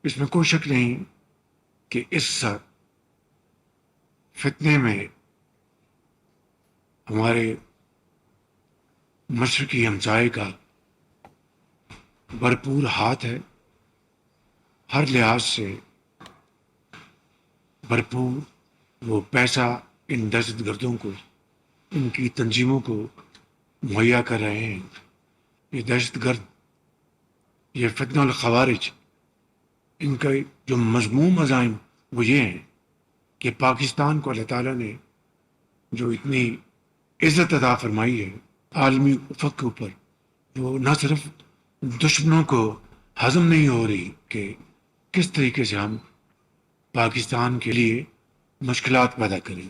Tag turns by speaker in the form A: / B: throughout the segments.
A: इसमें कोई शक नहीं कि इस फितने में हमारे मशरकी हमसाये का भरपूर हाथ है। हर लिहाज से भरपूर वो पैसा इन दहशतगर्दों को, इनकी तंजीमों को मुहैया कर रहे हैं। ये दहशतगर्द, ये फितनल खवारिज, इनका जो मज़मूम अज़ाइम वो ये हैं कि पाकिस्तान को अल्लाह ताला ने जो इतनी इज़्ज़त अता फरमाई है आलमी उफ़क़ के ऊपर, वो न सिर्फ दुश्मनों को हज़म नहीं हो रही कि किस तरीके से हम पाकिस्तान के लिए मुश्किलात पैदा करें।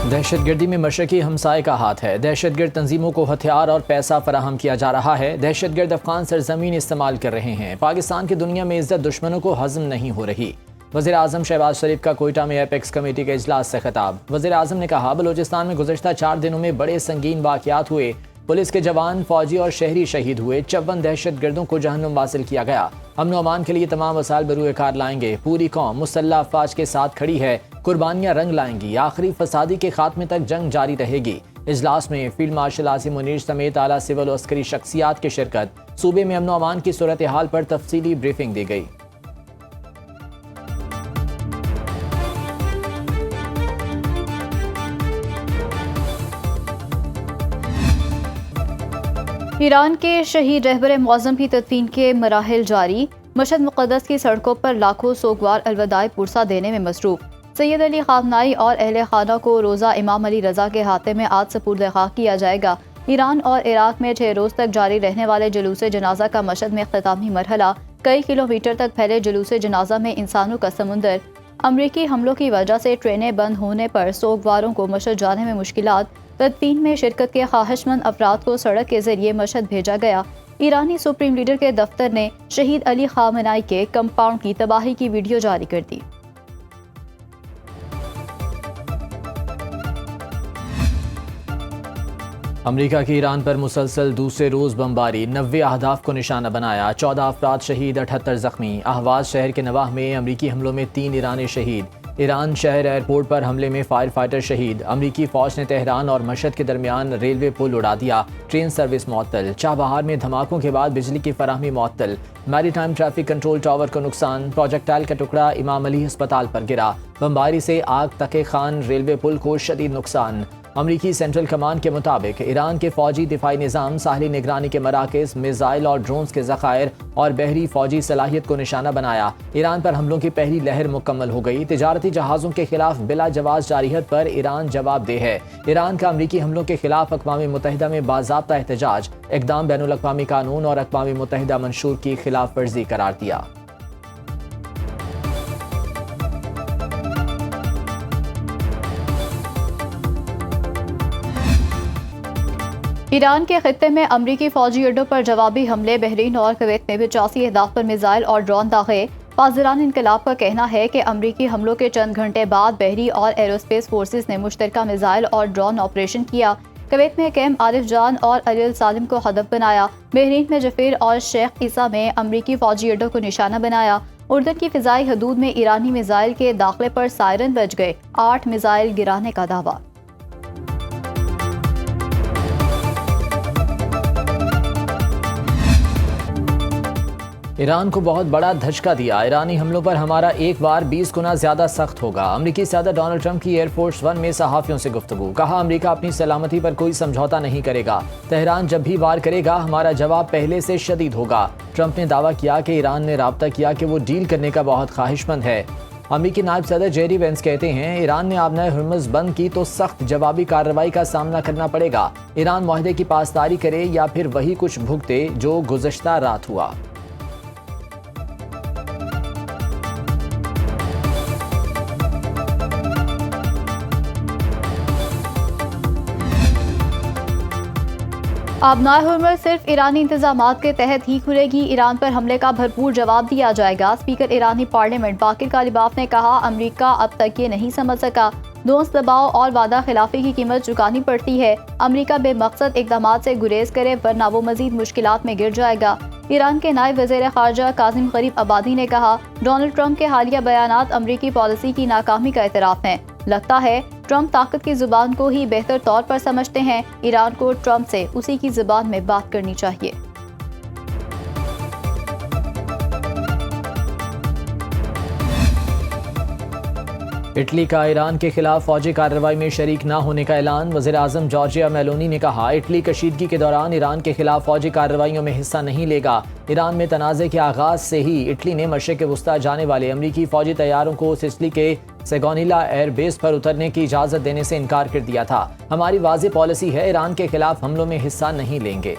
B: दहशतगर्दी में मशरकी हमसाये का हाथ है। दहशतगर्द तंजीमों को हथियार और पैसा फराहम किया जा रहा है। दहशतगर्द अफगान सरजमीन इस्तेमाल कर रहे हैं। पाकिस्तान की दुनिया में इज्जत दुश्मनों को हजम नहीं हो रही। वज़ीर आज़म शहबाज शरीफ का कोयटा में एपेक्स कमेटी के इजलास से खिताब। वज़ीर आज़म ने कहा, बलूचिस्तान में गुज़श्ता 4 दिनों में बड़े संगीन वाक़यात हुए। पुलिस के जवान, फौजी और शहरी शहीद हुए। 54 दहशतगर्दों को जहन्नुम वासिल किया गया। अमन व अमान के लिए तमाम वसाइल बरूए कार लाएंगे। पूरी कौम मुसल्लह अफवाज के साथ खड़ी है। कुर्बानियां रंग लाएंगी। आखिरी फसादी के खात्मे तक जंग जारी रहेगी। इजलास में फील्ड मार्शल आसिम मुनीर समेत आला सिविल और अस्करी शख्सियात की शिरकत। सूबे में अमन व अमान की सूरत हाल पर तफसीली ब्रीफिंग दी गई।
C: ईरान के शहीद रहबर मौज़म की तदफीन के मराहिल जारी। मशहद मुक़द्दस की सड़कों पर लाखों सोगवार अलविदाई पुरसा देने में मसरूफ। सैयद अली ख़ामनाई और अहले खाना को रोज़ा इमाम अली रज़ा के हाथे में आज सपुर्द खाक किया जाएगा। ईरान और इराक में 6 रोज़ तक जारी रहने वाले जुलूस जनाजा का मशहद में इख्तितामी मरहला। कई किलोमीटर तक फैले जुलूस जनाजा में इंसानों का समुंदर। अमरीकी हमलों की वजह से ट्रेनें बंद होने पर सोगवारों को मशहद जाने में मुश्किलात। तदफीन में शिरकत के ख्वाहिशमंद अफराद को सड़क के जरिए मशहद भेजा गया। ईरानी सुप्रीम लीडर के दफ्तर ने शहीद अली खामनाई के कंपाउंड की तबाही की वीडियो जारी कर दी।
B: अमरीका की ईरान पर मुसलसल दूसरे रोज़ बमबारी। 90 अहदाफ को निशाना बनाया। 14 अफराद शहीद, 78 जख्मी। अहवाज शहर के नवाह में अमरीकी हमलों में 3 ईरानी शहीद। ईरान शहर एयरपोर्ट पर हमले में फायर फाइटर शहीद। अमरीकी फौज ने तेहरान और मशहद के दरमियान रेलवे पुल उड़ा दिया। ट्रेन सर्विस मुअत्तल। चाबहार में धमाकों के बाद बिजली की फराहमी मुअत्तल। मैरीटाइम ट्रैफिक कंट्रोल टावर को नुकसान। प्रोजेक्टाइल का टुकड़ा इमाम अली अस्पताल पर गिरा। बमबारी से आग तके खान रेलवे पुल को शदीद नुकसान। अमरीकी सेंट्रल कमांड के मुताबिक ईरान के फौजी दिफाई निज़ाम, साहली निगरानी के मराकज़, मिसाइल और ड्रोन्स के ज़खायर और बहरी फौजी सलाहियत को निशाना बनाया। ईरान पर हमलों की पहली लहर मुकम्मल हो गई। तिजारती जहाज़ों के खिलाफ बिला जवाज़ जारियत पर ईरान जवाबदेह है। ईरान का अमरीकी हमलों के खिलाफ अक़वाम मुत्तहिदा में बाज़ाब्ता एहतजाज। इक़दाम बैनुल अक़वामी कानून और अक़वाम मुत्तहिदा मंशूर की खिलाफ वर्जी करार दिया।
C: ईरान के खित्ते में अमरीकी फौजी अड्डों पर जवाबी हमले। बहरीन और कुवैत में 85 अहदाफ पर मिसाइल और ड्रोन दागे। पासदारान इनकलाब का कहना है कि अमरीकी हमलों के चंद घंटे बाद बहरी और एरोस्पेस फोर्सेस ने मुश्तरका मिसाइल और ड्रोन ऑपरेशन किया। कुवैत में कैम आरिफ जान और अली सालिम को हदफ बनाया। बहरीन में जफीर और शेख ईसा में अमरीकी फौजी अड्डों को निशाना बनाया। उर्दन की फिजाई हदूद में ईरानी मिसाइल के दाखिले पर सायरन बज गए। 8 मिसाइल गिराने का दावा।
B: ईरान को बहुत बड़ा धचका दिया। ईरानी हमलों पर हमारा एक बार 20 गुना ज्यादा सख्त होगा। अमरीकी सदर डोनाल्ड ट्रंप की एयरफोर्स 1 में सहाफियों से गुफ्तगू। कहा, अमरीका अपनी सलामती पर कोई समझौता नहीं करेगा। तेहरान जब भी वार करेगा हमारा जवाब पहले से शदीद होगा। ट्रंप ने दावा किया कि ईरान ने राब्ता किया कि वो डील करने का बहुत ख्वाहिशमंद है। अमरीकी नायब सदर जेडी वेंस कहते हैं, ईरान ने आबनाए हुर्मुज़ बंद की तो सख्त जवाबी कार्रवाई का सामना करना पड़ेगा। ईरान मुआहदे की पासदारी करे या फिर वही कुछ भुगते जो गुज़श्ता रात हुआ।
C: आबनाए हुर्मुज़ सिर्फ ईरानी इंतजामात के तहत ही खुलेगी। ईरान पर हमले का भरपूर जवाब दिया जाएगा। स्पीकर ईरानी पार्लियामेंट बाकिर कालिबाफ ने कहा, अमरीका अब तक ये नहीं समझ सका दोस्त दबाव और वादा खिलाफी की कीमत चुकानी पड़ती है। अमरीका बेमकसद इकदामात से गुरेज करे वरना वो मजीद मुश्किलात में गिर जाएगा। ईरान के नायब वज़ीर ख़ारजा कासिम गरीब अबादी ने कहा, डोनाल्ड ट्रंप के हालिया बयानात अमरीकी पॉलिसी की नाकामी का एतराफ़ हैं। लगता है ट्रंप ताकत की ज़ुबान को ही बेहतर तौर पर समझते हैं। ईरान को ट्रंप से उसी की ज़ुबान में बात करनी चाहिए।
B: इटली का ईरान के खिलाफ फौजी कार्रवाई में शरीक न होने का ऐलान। वज़ीर आज़म जॉर्जिया मेलोनी ने कहा, इटली कशीदगी के दौरान ईरान के खिलाफ फौजी कार्रवाइयों में हिस्सा नहीं लेगा। ईरान में तनाज़े के आगाज़ से ही इटली ने मशरिक़ वुस्ता जाने वाले अमरीकी फौजी तैयारों को सिसिली के सेगोनिला एयर बेस पर उतरने की इजाज़त देने से इनकार कर दिया था। हमारी वाज़ेह पॉलिसी है, ईरान के खिलाफ हमलों में हिस्सा नहीं लेंगे।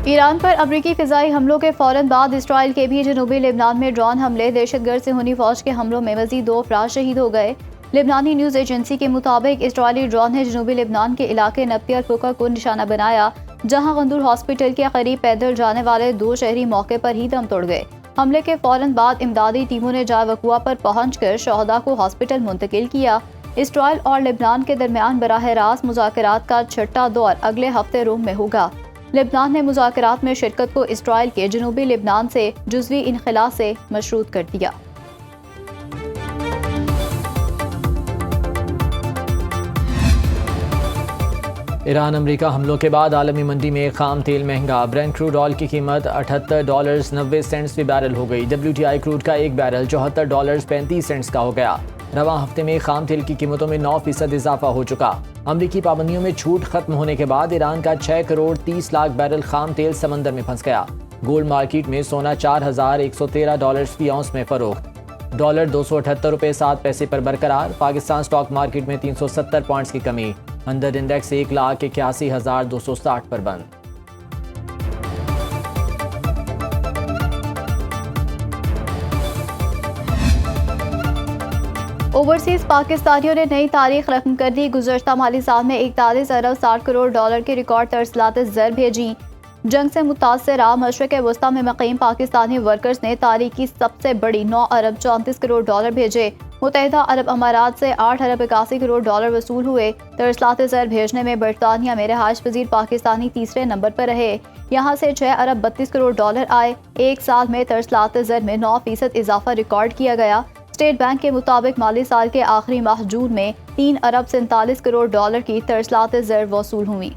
C: ईरान पर अमरीकी फ़िज़ाई हमलों के फ़ौरन बाद इसराइल के भी जनूबी लेबनान में ड्रोन हमले, दहशतगर्द सिहूनी फ़ौज के हमलों में मज़ीद 2 अफराद शहीद हो गए। लेबनानी न्यूज़ एजेंसी के मुताबिक इसराइली ड्रोन ने जनूबी लेबनान के इलाके नब्ती अल-फुका को निशाना बनाया, जहां गंदूर हॉस्पिटल के करीब पैदल जाने वाले 2 शहरी मौके पर ही दम तोड़ गए। हमले के फ़ौरन बाद इमदादी टीमों ने जाए वकुआ पर पहुंचकर शहदा को हॉस्पिटल मुंतकिल किया। इसराइल और लेबनान के दरमियान बराह रास्त मुज़ाकरात का 6ठा दौर अगले हफ्ते रोम में होगा। लेबनान ने मुज़ाकरात में शिरकत को इसराइल के जनूबी लेबनान से जुज़वी इनखला से मशरूत कर दिया।
B: ईरान अमरीका हमलों के बाद आलमी मंडी में खाम तेल महंगा। ब्रेंट क्रूड ऑयल की कीमत $78.90 फी बैरल हो गई। WTI क्रूड का एक बैरल $74.35 का हो गया। रवां हफ्ते में खाम तेल की कीमतों में 9% इजाफा हो चुका। अमरीकी पाबंदियों में छूट खत्म होने के बाद ईरान का 6 करोड़ 30 लाख बैरल खाम तेल समंदर में फंस गया। गोल्ड मार्केट में सोना $4,113 फी औंस में फरोख्त। डॉलर 278 रुपये 7 पैसे पर बरकरार। पाकिस्तान स्टॉक मार्केट में 370 पॉइंट्स की कमी। अंदर इंडेक्स 1,81,260 पर बंद।
C: ओवरसीज पाकिस्तानियों ने नई तारीख रकम कर दी। गुज़श्ता माली साल में 41 अरब 60 करोड़ डॉलर की रिकॉर्ड तरसलात ज़र भेजी। जंग से मुतासर मशरिक़ वस्ता में मुक़ीम पाकिस्तानी वर्कर्स ने तारीख की सबसे बड़ी 9 अरब 34 करोड़ डॉलर भेजे। मुत्तहिदा अरब अमारात से 8 अरब 81 करोड़ डॉलर वसूल हुए। तरसलात ज़र भेजने में बरतानिया में रहायश पजीर पाकिस्तानी तीसरे नंबर पर रहे। यहाँ से 6 अरब 32 करोड़ डॉलर आए। एक साल में तरसलात ज़र में 9% इजाफा रिकॉर्ड किया गया। स्टेट बैंक के मुताबिक माली साल के आखिरी माह जून में 3 अरब 47 करोड़ डॉलर की तरसलात ज़र वसूल हुई।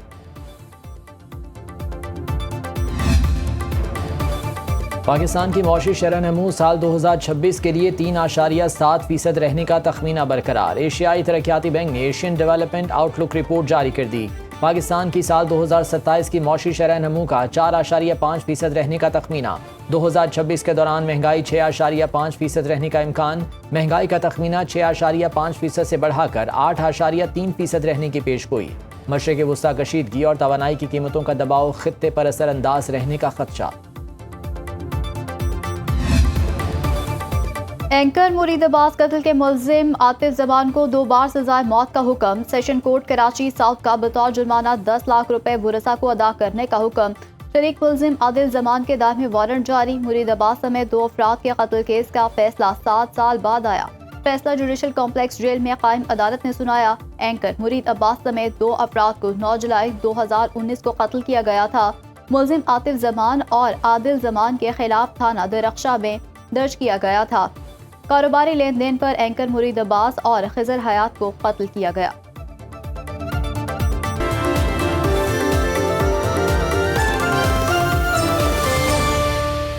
B: पाकिस्तान की मौशी शरह नमू साल 2026 के लिए 3.7% रहने का तखमीना बरकरार। एशियाई तरक्याती बैंक ने एशियन डेवलपमेंट आउटलुक रिपोर्ट जारी कर दी। पाकिस्तान की साल 2027 की मौशी शरह नमू का 4.5% रहने का तखमीना। 2026 के दौरान महंगाई 6.5% रहने का इम्कान। महंगाई का तखमीना 6.5% से बढ़ाकर 8.3% रहने की पेशगोई। मशरिक़ वस्ता कशीदगी और तवानाई की कीमतों का दबाव खित्ते पर असरअंदाज रहने का खदशा।
C: एंकर मुरीद अब्बास कत्ल के मुल्जिम आतिफ जमान को 2 बार सजाए मौत का हुक्म। सेशन कोर्ट कराची साउथ का बतौर जुर्माना 10 लाख रुपए बुरसा को अदा करने का हुक्म। शरीक मुल्जिम आदिल जमान के दायर में वारंट जारी। मुरीद अब्बास समेत 2 अफराद के कत्ल केस का फैसला 7 साल बाद आया। फैसला जुडिशल कॉम्प्लेक्स जेल में कायम अदालत ने सुनाया। एंकर मुरीद अब्बास समेत 2 अफराद को 9 जुलाई 2019 को कत्ल किया गया था। मुल्जिम आतिफ जमान और आदिल जमान के खिलाफ थाना दरख्शा में दर्ज किया गया था। कारोबारी लेन देन पर एंकर मुरीद अब्बास और खिजर हयात को कत्ल किया गया।